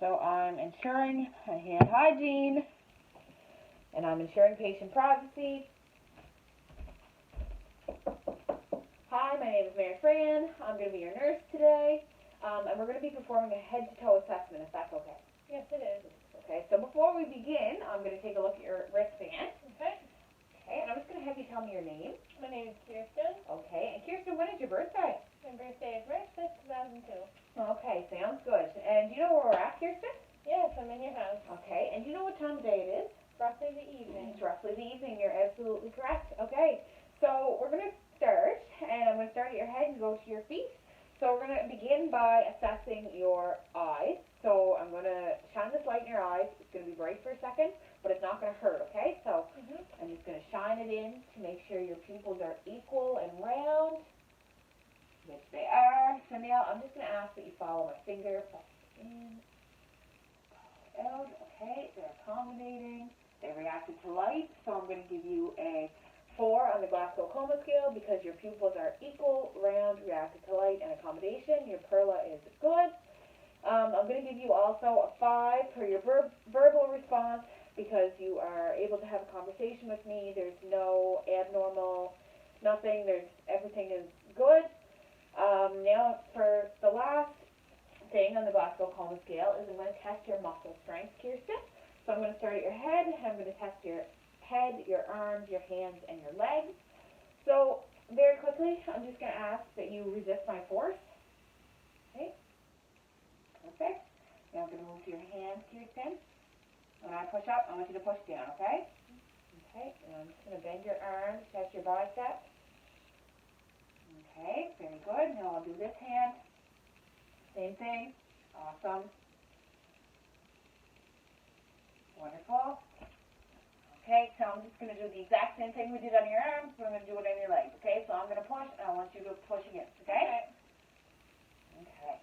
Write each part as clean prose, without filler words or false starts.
So I'm ensuring hand hygiene, and I'm ensuring patient privacy. Hi, my name is Fran. I'm going to be your nurse today, and we're going to be performing a head-to-toe assessment, if that's okay. Yes, it is. Okay, so before we begin, I'm going to take a look at your wristband. Okay. Okay, and I'm just going to have you tell me your name. My name is Kirsten. Okay, and Kirsten, when is your birthday? My birthday is March 6th, 2002. Okay, sounds good. And do you know where we're at, Kirsten? Yes, I'm in your house. Okay, and do you know what time of day it is? Roughly the evening. It's roughly the evening. You're absolutely correct. Okay, so we're going to start, and I'm going to start at your head and go to your feet. So we're going to begin by assessing your eyes. So I'm going to shine this light in your eyes. It's going to be bright for a second, but it's not going to hurt, okay? So I'm just going to shine it in to make sure your pupils are equal and round, which they are. So now I'm just going to ask that you follow my finger. Press in, out. Okay, they're accommodating. They reacted to light, so I'm going to give you a 4 on the Glasgow Coma scale because your pupils are equal, round, reacted to light, and accommodation. Your perla is good. I'm going to give you also a 5 for your verbal response because you are able to have a conversation with me. There's no abnormal, nothing. Everything is good. Now for the last thing on the Glasgow Coma scale is I'm going to test your muscle strength, Kirsten. So I'm going to start at your head. I'm going to test your head, your arms, your hands, and your legs. So very quickly, I'm just going to ask that you resist my force. Okay. Perfect. Now I'm going to move to your hands, Kirsten. When I push up, I want you to push down, okay? Okay. And I'm just going to bend your arms, test your bicep. Okay. Very good. Now I'll do this hand. Same thing. Awesome. Wonderful. Okay, so I'm just going to do the exact same thing we did on your arms, but I'm going to do it on your legs. Okay, so I'm going to push, and I want you to push against, okay? Okay.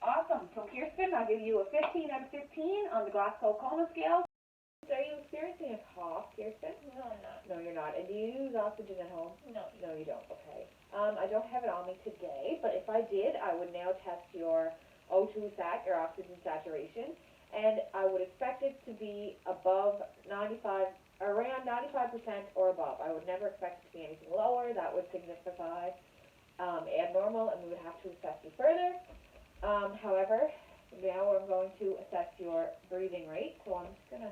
Awesome. So, Kirsten, I'll give you a 15 out of 15 on the Glasgow Coma scale. Are you experiencing a cough, Kirsten? No, I'm not. No, you're not. And do you use oxygen at home? No. No, you don't. Okay. I don't have it on me today, but if I did, I would now test your O2 sat, your oxygen saturation, and I would expect it to be above 95, around 95% or above. I would never expect it to be anything lower. That would signify abnormal, and we would have to assess you further. However, now I'm going to assess your breathing rate, so I'm just going to...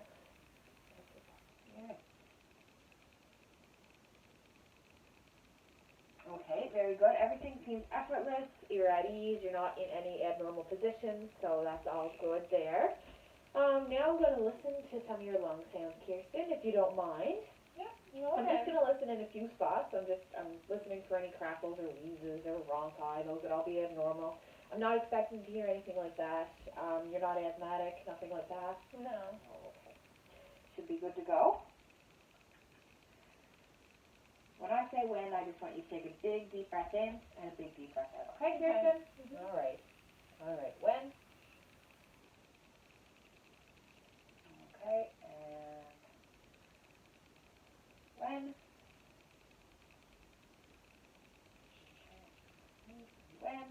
Okay, very good. Everything seems effortless. You're at ease. You're not in any abnormal positions, so that's all good there. Now I'm going to listen to some of your lung sounds, Kirsten, if you don't mind. Yeah, I'm just going to listen in a few spots. I'm listening for any crackles or wheezes or bronchi. Those would all be abnormal. I'm not expecting to hear anything like that. You're not asthmatic, nothing like that? No. Oh, okay. Should be good to go. When I say when, I just want you to take a big, deep breath in and a big, deep breath out. Okay, Kirsten? All right. All right. When? Okay, and when? When?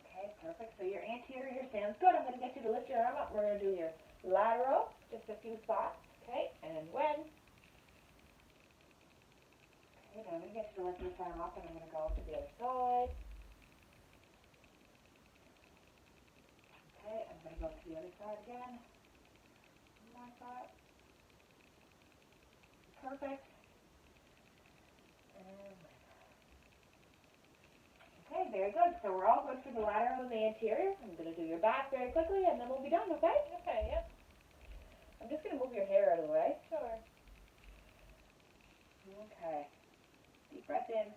Okay, perfect. So your anterior sounds good. I'm going to get you to lift your arm up. We're going to do your lateral, just a few spots. Okay, and when? Okay, now I'm going to get you to lift this arm up, and I'm going to go to the other side. Okay, I'm going to go to the other side again. My side. Perfect. And okay, very good. So we're all good for the lateral and the anterior. I'm going to do your back very quickly, and then we'll be done, okay? Okay, yep. I'm just going to move your hair out of the way. Sure. Okay. Deep breath in.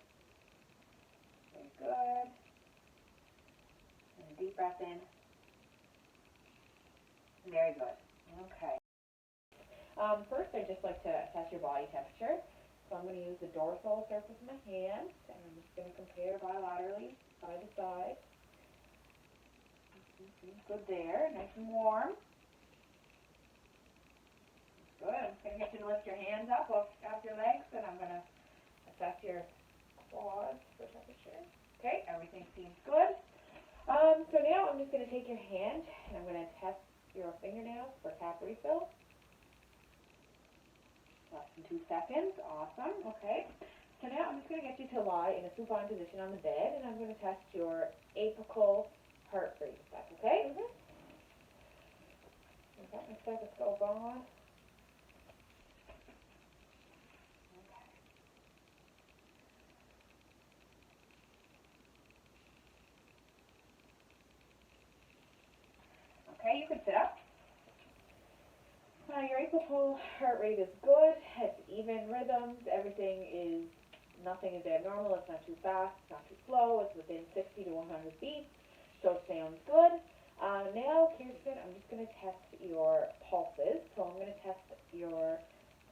Very good. And a deep breath in. Very good. Okay. First, I'd just like to assess your body temperature. So I'm going to use the dorsal surface of my hand, and I'm just going to compare bilaterally, side to side. Good there. Nice and warm. Good. I'm just going to get you to lift your hands up off your legs, and I'm going to assess your quads for temperature. Okay, everything seems good. So now I'm just going to take your hand and I'm going to test your fingernails for cap refill. Less than 2 seconds. Awesome. Okay. So now I'm just going to get you to lie in a supine position on the bed and I'm going to test your apical heart rate. If that's okay? Mm-hmm. I've got my stethoscope on. Okay, you can sit up. Your apical heart rate is good. It's even rhythms. Nothing is abnormal. It's not too fast. It's not too slow. It's within 60 to 100 beats. So it sounds good. Now, Kirsten, I'm just going to test your pulses. So I'm going to test your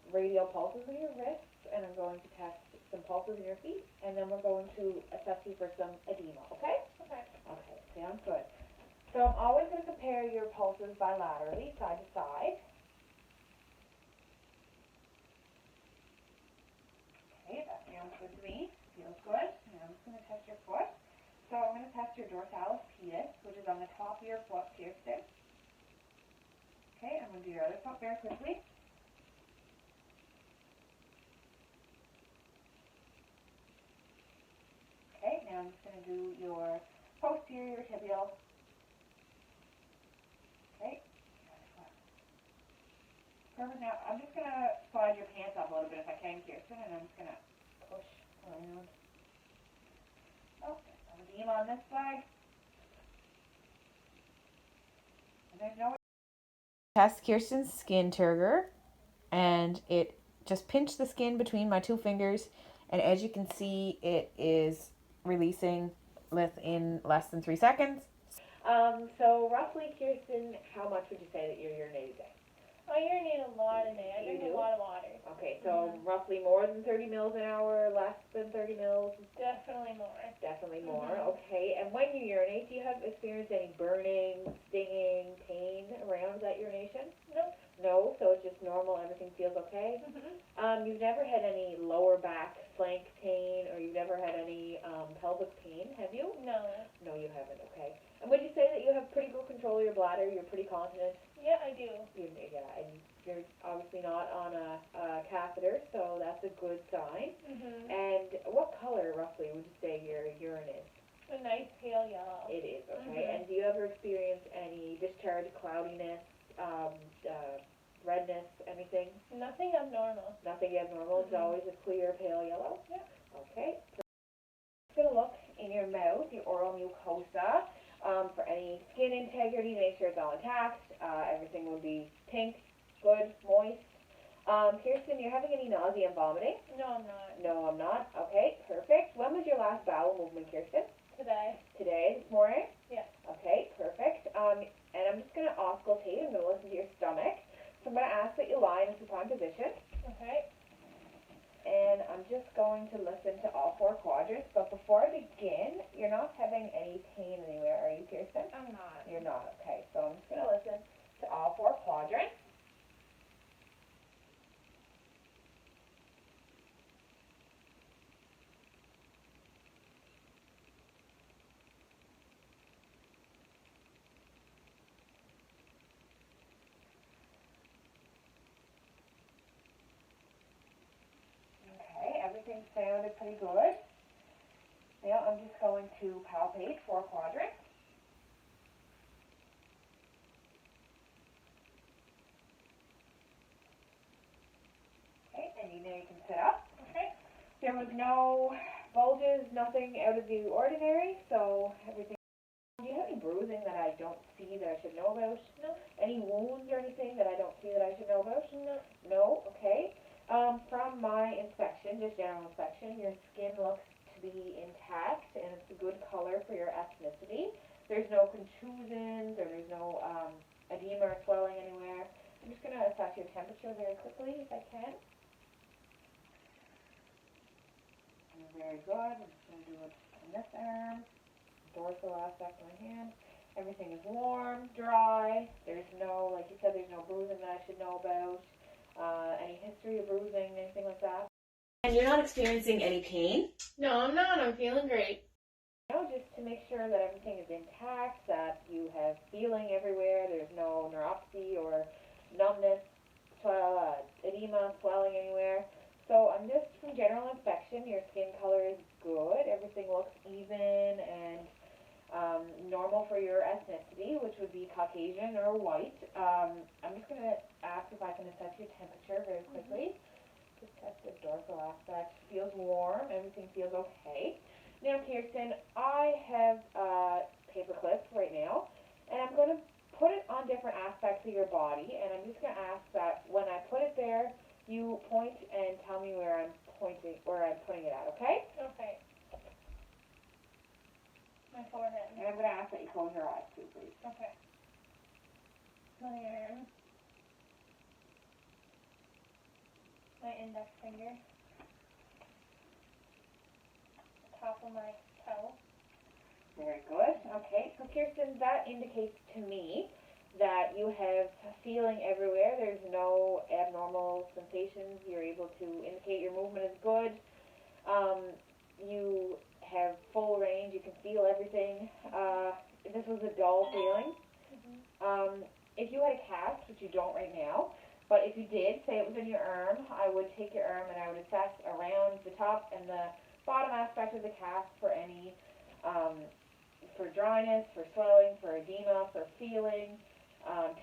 radial pulses in your wrists, and I'm going to test some pulses in your feet, and then we're going to assess you for some edema, okay? Okay. Okay, sounds good. So I'm always going to compare your pulses bilaterally, side to side. Okay, that sounds good to me. Feels good. Now I'm just going to test your foot. So I'm going to test your dorsalis pedis, which is on the top of your foot, Kirsten. Okay, I'm going to do your other foot very quickly. Okay, now I'm just going to do your posterior tibial. Okay. Perfect. Now I'm just going to slide your pants up a little bit if I can, Kirsten, and I'm just going to push around. Oh, there's some edema on this side. And there's no... Test Kirsten's skin turgor, and it just pinched the skin between my 2 fingers, and as you can see, it is releasing within less than 3 seconds. So roughly, Kirsten, how much would you say that you're urinating? I urinate a lot a day. I You drink do? a lot of water. Okay, so roughly more than 30 mils an hour, less than 30 mils? Definitely more. Definitely more. Okay, and when you urinate, do you have experienced any burning, stinging, pain around that urination? Nope. No, so it's just normal, everything feels okay? You've never had any lower back flank pain, or you've never had any pelvic pain, have you? No. No, you haven't, okay. And would you say that you have pretty good control of your bladder? You're pretty confident? Yeah, I do. Yeah, and you're obviously not on a catheter, so that's a good sign. And what color, roughly, would you say your urine is? A nice pale yellow. It is, okay. And do you ever experience any discharge, cloudiness, redness, anything? Nothing abnormal. Nothing abnormal? It's always a clear, pale yellow? Yeah. Okay. Just going to look in your mouth, your oral mucosa, for any skin integrity, make sure it's all intact. Everything will be pink, good, moist. Kirsten, you're having any nausea and vomiting? No, I'm not. No, I'm not. Okay, perfect. When was your last bowel movement, Kirsten? Today. Today, this morning? Yeah. Okay, perfect. And I'm just going to auscultate. I'm going to listen to your stomach. So I'm going to ask that you lie in a supine position. Okay. And I'm just going to listen to all 4 quadrants. But before I begin, you're not having any pain anywhere, are you, Kirsten? I'm not. You're not. Okay, so I'm just going to listen to all 4 quadrants. Okay, everything sounded pretty good. Now I'm just going to palpate 4 quadrants. Okay, and now you can sit up. Okay. There was no bulges, nothing out of the ordinary, so everything. Do you have any bruising that I don't see that I should know about? No. Any wounds or anything that I don't see that I should know about? No. No? Okay. From my inspection, just general inspection, your skin looks to be intact and it's a good color for your ethnicity. There's no contusions or there's no edema or swelling anywhere. I'm just going to assess your temperature very quickly if I can. Very good. I'm just going to do it on this arm, dorsal aspect of my hand. Everything is warm, dry. There's no, like you said, there's no bruising that I should know about. Any history of bruising, anything like that? And you're not experiencing any pain? No, I'm not. I'm feeling great. Now, just to make sure that everything is intact, that you have feeling everywhere, there's no neuropathy or numbness, edema, swelling anywhere. So I'm just from general inspection, your skin color is good, everything looks even and normal for your ethnicity, which would be Caucasian or white. I'm just going to ask if I can assess your temperature very quickly. Just test the dorsal aspect. Feels warm, everything feels okay. Now, Kirsten, I have paper clips right now, and I'm going to put it on different aspects of your body, and I'm just going to ask that when I put it there, you point and tell me where I'm putting it at, okay? Okay. My forehead. And I'm going to ask that you close your eyes too, please. Okay. My arm. My index finger. Top of my toe. Very good. Okay, so Kirsten, that indicates to me that you have feeling everywhere. There's no abnormal sensations. You're able to indicate your movement is good. You have full range. You can feel everything. This was a dull feeling. If you had a cast, which you don't right now, but if you did, say it was in your arm, I would take your arm and I would assess around the top and the bottom aspect of the cast for any, for dryness, for swelling, for edema, for feeling,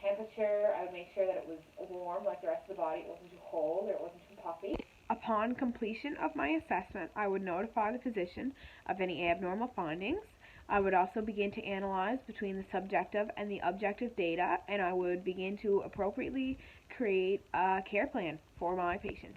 temperature. I would make sure that it was warm like the rest of the body. It wasn't too cold or it wasn't too puffy. Upon completion of my assessment, I would notify the physician of any abnormal findings. I would also begin to analyze between the subjective and the objective data, and I would begin to appropriately create a care plan for my patient.